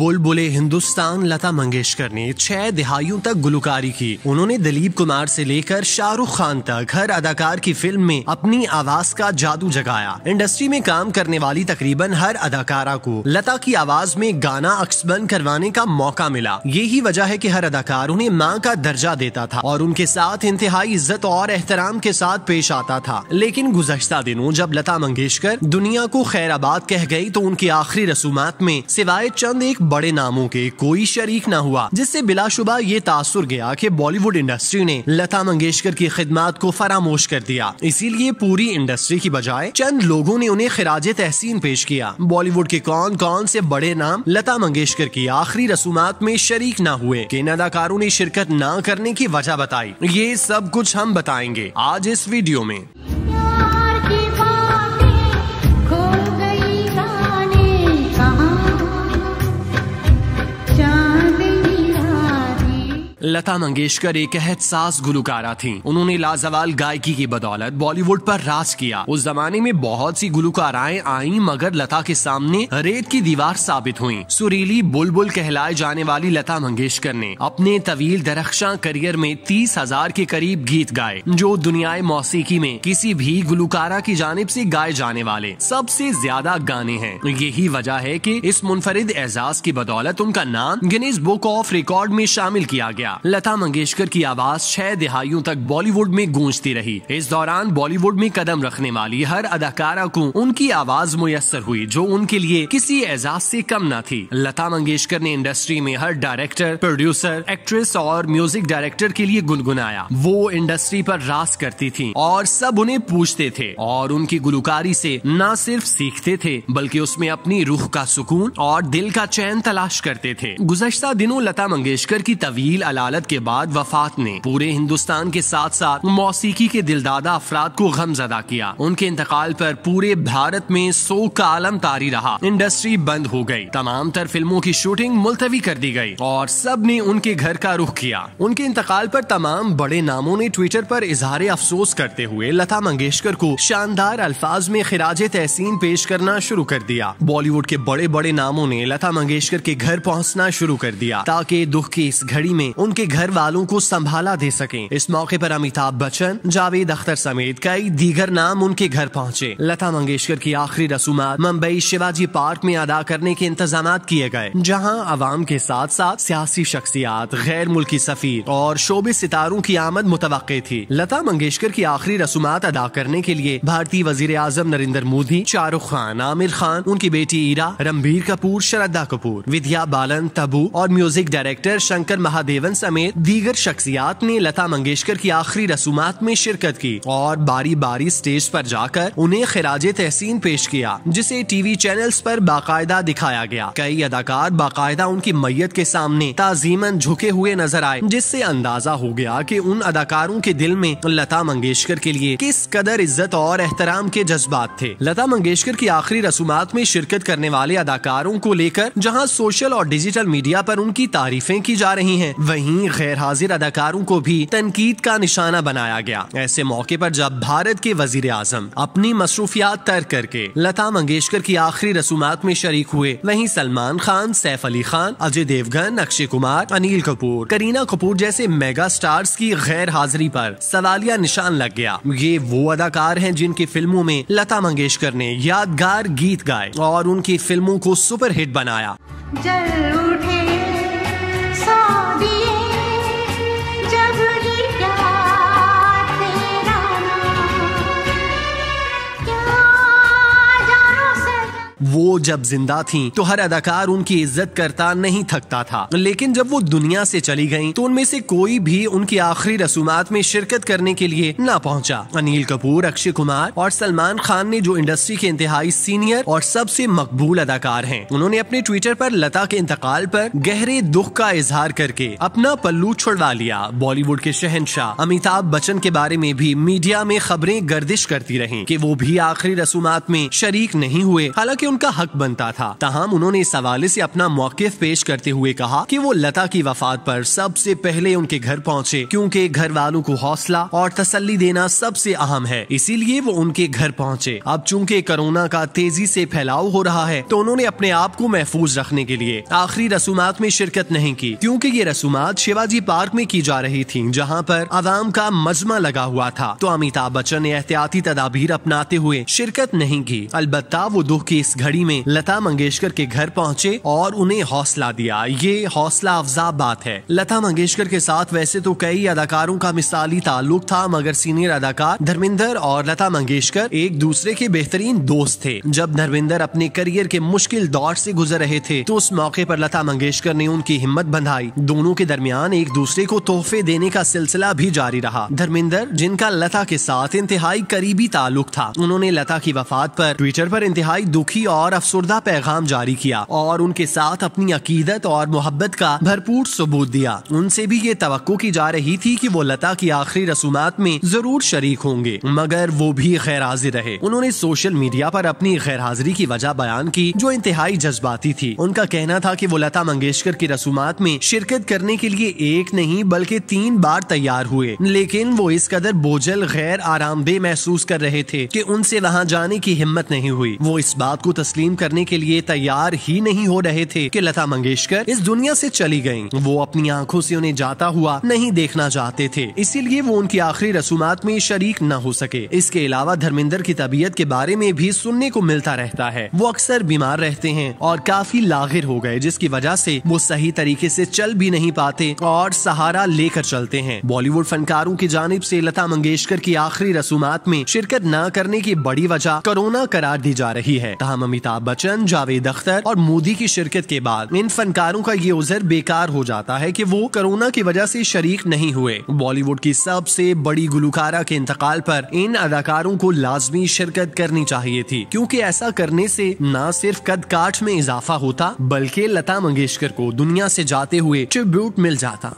बुलबुले हिंदुस्तान लता मंगेशकर ने 6 दहाइयों तक गुलकारी की। उन्होंने दिलीप कुमार से लेकर शाहरुख खान तक हर अदाकार की फिल्म में अपनी आवाज का जादू जगाया। इंडस्ट्री में काम करने वाली तकरीबन हर अदाकारा को लता की आवाज में गाना अक्सबन करवाने का मौका मिला। यही वजह है कि हर अदाकार उन्हें मां का दर्जा देता था और उनके साथ इंतहाई इज्जत और एहतराम के साथ पेश आता था। लेकिन गुज़श्ता दिनों जब लता मंगेशकर दुनिया को खैराबाद कह गई तो उनकी आखिरी रसूमात में सिवाय चंद एक बड़े नामों के कोई शरीक न हुआ, जिससे बिलाशुबा ये तासुर गया कि बॉलीवुड इंडस्ट्री ने लता मंगेशकर की खिदमत को फरामोश कर दिया। इसीलिए पूरी इंडस्ट्री की बजाय चंद लोगों ने उन्हें खिराजे तहसीन पेश किया। बॉलीवुड के कौन कौन से बड़े नाम लता मंगेशकर की आखिरी रसूमात में शरीक न हुए, किन अदाकारों ने शिरकत न करने की वजह बताई, ये सब कुछ हम बताएंगे आज इस वीडियो में। लता मंगेशकर एक एहसास गुलकारा थीं। उन्होंने लाजवाल गायकी की बदौलत बॉलीवुड पर राज किया। उस जमाने में बहुत सी गुलकाराएं आईं मगर लता के सामने रेत की दीवार साबित हुईं। सुरीली बुलबुल कहलाए जाने वाली लता मंगेशकर ने अपने तवील दरख्शां करियर में 30,000 के करीब गीत गाए, जो दुनियाए मौसीकी में किसी भी गुलकारा की जानिब से गाए जाने वाले सबसे ज्यादा गाने हैं। यही वजह है कि इस मुनफरिद एजाज की बदौलत उनका नाम गिनीज बुक ऑफ रिकॉर्ड में शामिल किया गया। लता मंगेशकर की आवाज 6 दहाइयों तक बॉलीवुड में गूंजती रही। इस दौरान बॉलीवुड में कदम रखने वाली हर अदाकारा को उनकी आवाज मुयस्सर हुई, जो उनके लिए किसी एजाज से कम न थी। लता मंगेशकर ने इंडस्ट्री में हर डायरेक्टर, प्रोड्यूसर, एक्ट्रेस और म्यूजिक डायरेक्टर के लिए गुनगुनाया। वो इंडस्ट्री पर राज करती थी और सब उन्हें पूछते थे और उनकी गुलकारी से न सिर्फ सीखते थे बल्कि उसमें अपनी रूह का सुकून और दिल का चैन तलाश करते थे। गुज़श्ता दिनों लता मंगेशकर की तवील अलालत के बाद वफात ने पूरे हिंदुस्तान के साथ साथ मौसीकी के दिलदादा अफराद को गमज़दा किया। उनके इंतकाल पर पूरे भारत में शोक का आलम तारी रहा। इंडस्ट्री बंद हो गई, तमाम तर फिल्मों की शूटिंग मुलतवी कर दी गई और सब ने उनके घर का रुख किया। उनके इंतकाल पर तमाम बड़े नामों ने ट्विटर पर इजहार अफसोस करते हुए लता मंगेशकर को शानदार अल्फाज में खिराजे तहसीन पेश करना शुरू कर दिया। बॉलीवुड के बड़े बड़े नामों ने लता मंगेशकर के घर पहुँचना शुरू कर दिया ताकि दुख की इस घड़ी में उनके घर वालों को संभाला दे सकें। इस मौके पर अमिताभ बच्चन, जावेद अख्तर समेत कई दीगर नाम उनके घर पहुंचे। लता मंगेशकर की आखिरी रसूमात मुंबई शिवाजी पार्क में अदा करने के इंतजाम किए गए, जहां अवाम के साथ साथ सियासी शख्सियात, गैर मुल्की सफीर और शोबे सितारों की आमद मुतवक्के थी। लता मंगेशकर की आखिरी रसूमात अदा करने के लिए भारतीय वजीर आजम नरेंद्र मोदी, शाहरुख खान, आमिर खान, उनकी बेटी ईरा, रणबीर कपूर, श्रद्धा कपूर, विद्या बालन, तब्बू और म्यूजिक डायरेक्टर शंकर महादेवन समेत दीगर शख्सियात ने लता मंगेशकर की आखिरी रसूमात में शिरकत की और बारी बारी स्टेज पर जाकर उन्हें खिराजे तहसीन पेश किया, जिसे टीवी चैनल्स पर बाकायदा दिखाया गया। कई अदाकार बाकायदा उनकी मैयत के सामने ताजीमन झुके हुए नजर आए, जिससे अंदाजा हो गया कि उन अदाकारों के दिल में लता मंगेशकर के लिए किस कदर इज्जत और एहतराम के जज्बात थे। लता मंगेशकर की आखिरी रसूमात में शिरकत करने वाले अदाकारों को लेकर जहाँ सोशल और डिजिटल मीडिया पर उनकी तारीफें की जा रही है, वहीं गैर हाजिर अदाकारों को भी तनकीद का निशाना बनाया गया। ऐसे मौके पर जब भारत के वजीर आजम अपनी मसरूफियात तर्क करके लता मंगेशकर की आखिरी रसूमात में शरीक हुए, वहीं सलमान खान, सैफ अली खान, अजय देवगन, अक्षय कुमार, अनिल कपूर, करीना कपूर जैसे मेगा स्टार्स की गैर हाजिरी पर सवालिया निशान लग गया। ये वो अदाकार हैं जिनकी फिल्मों में लता मंगेशकर ने यादगार गीत गाए और उनकी फिल्मों को सुपरहिट बनाया। जल उठे वो जब जिंदा थीं तो हर अदाकार उनकी इज्जत करता नहीं थकता था, लेकिन जब वो दुनिया से चली गईं तो उनमें से कोई भी उनकी आखिरी रसूमात में शिरकत करने के लिए न पहुंचा। अनिल कपूर, अक्षय कुमार और सलमान खान ने जो इंडस्ट्री के इंतहाई सीनियर और सबसे मकबूल अदाकार हैं, उन्होंने अपने ट्विटर पर लता के इंतकाल पर गहरे दुख का इजहार करके अपना पल्लू छुड़वा लिया। बॉलीवुड के शहंशाह अमिताभ बच्चन के बारे में भी मीडिया में खबरें गर्दिश करती रहीं कि वो भी आखिरी रसूमात में शरीक नहीं हुए, हालांकि उनका हक बनता था। ताहम उन्होंने इस हवाले से अपना मौकिफ पेश करते हुए कहा कि वो लता की वफात पर सबसे पहले उनके घर पहुंचे, क्योंकि घर वालों को हौसला और तसल्ली देना सबसे अहम है, इसीलिए वो उनके घर पहुंचे। अब चूंकि कोरोना का तेजी से फैलाव हो रहा है तो उन्होंने अपने आप को महफूज रखने के लिए आखिरी रसूमात में शिरकत नहीं की, क्योंकि ये रसूमात शिवाजी पार्क में की जा रही थी, जहां पर आवाम का मजमा लगा हुआ था। तो अमिताभ बच्चन ने एहतियाती तदाबीर अपनाते हुए शिरकत नहीं की। अलबत्ता वो दुख की इस घड़ी में लता मंगेशकर के घर पहुंचे और उन्हें हौसला दिया। ये हौसला अफजा बात है। लता मंगेशकर के साथ वैसे तो कई अदाकारों का मिसाली ताल्लुक था, मगर सीनियर अदाकार धर्मेंद्र और लता मंगेशकर एक दूसरे के बेहतरीन दोस्त थे। जब धर्मेंद्र अपने करियर के मुश्किल दौर से गुजर रहे थे तो उस मौके पर लता मंगेशकर ने उनकी हिम्मत बंधाई। दोनों के दरमियान एक दूसरे को तोहफे देने का सिलसिला भी जारी रहा। धर्मेंद्र, जिनका लता के साथ इंतहाई करीबी ताल्लुक था, उन्होंने लता की वफात पर ट्विटर पर इंतहाई दुखी और अफसुर्दा पैगाम जारी किया और उनके साथ अपनी अकीदत और मोहब्बत का भरपूर सबूत दिया। उनसे भी ये तवक्को की जा रही थी कि वो लता की आखिरी रसूमात में जरूर शरीक होंगे, मगर वो भी गैर हाजिर रहे। उन्होंने सोशल मीडिया पर अपनी गैर हाजिरी की वजह बयान की, जो इंतहाई जज्बाती थी। उनका कहना था कि वो लता मंगेशकर की रसूमात में शिरकत करने के लिए एक नहीं बल्कि 3 बार तैयार हुए, लेकिन वो इस कदर बोझल गैर आरामदेह महसूस कर रहे थे कि उनसे वहाँ जाने की हिम्मत नहीं हुई। वो इस बात को तस्लीम करने के लिए तैयार ही नहीं हो रहे थे कि लता मंगेशकर इस दुनिया से चली गयी। वो अपनी आंखों से उन्हें जाता हुआ नहीं देखना चाहते थे, इसीलिए वो उनकी आखिरी रसूमात में शरीक न हो सके। इसके अलावा धर्मेंद्र की तबीयत के बारे में भी सुनने को मिलता रहता है। वो अक्सर बीमार रहते हैं और काफी लागिर हो गए, जिसकी वजह से वो सही तरीके से चल भी नहीं पाते और सहारा लेकर चलते हैं। बॉलीवुड फनकारों की जानिब से लता मंगेशकर की आखिरी रसूमात में शिरकत न करने की बड़ी वजह कोरोना करार दी जा रही है। ताहम अमिताभ बच्चन, जावेद अख्तर और मोदी की शिरकत के बाद इन फनकारों का ये उज़र बेकार हो जाता है कि वो कोरोना की वजह से शरीक नहीं हुए। बॉलीवुड की सबसे बड़ी गुलकारा के इंतकाल पर इन अदाकारों को लाजमी शिरकत करनी चाहिए थी, क्योंकि ऐसा करने से न सिर्फ कद काठ में इजाफा होता बल्कि लता मंगेशकर को दुनिया से जाते हुए ट्रिब्यूट मिल जाता।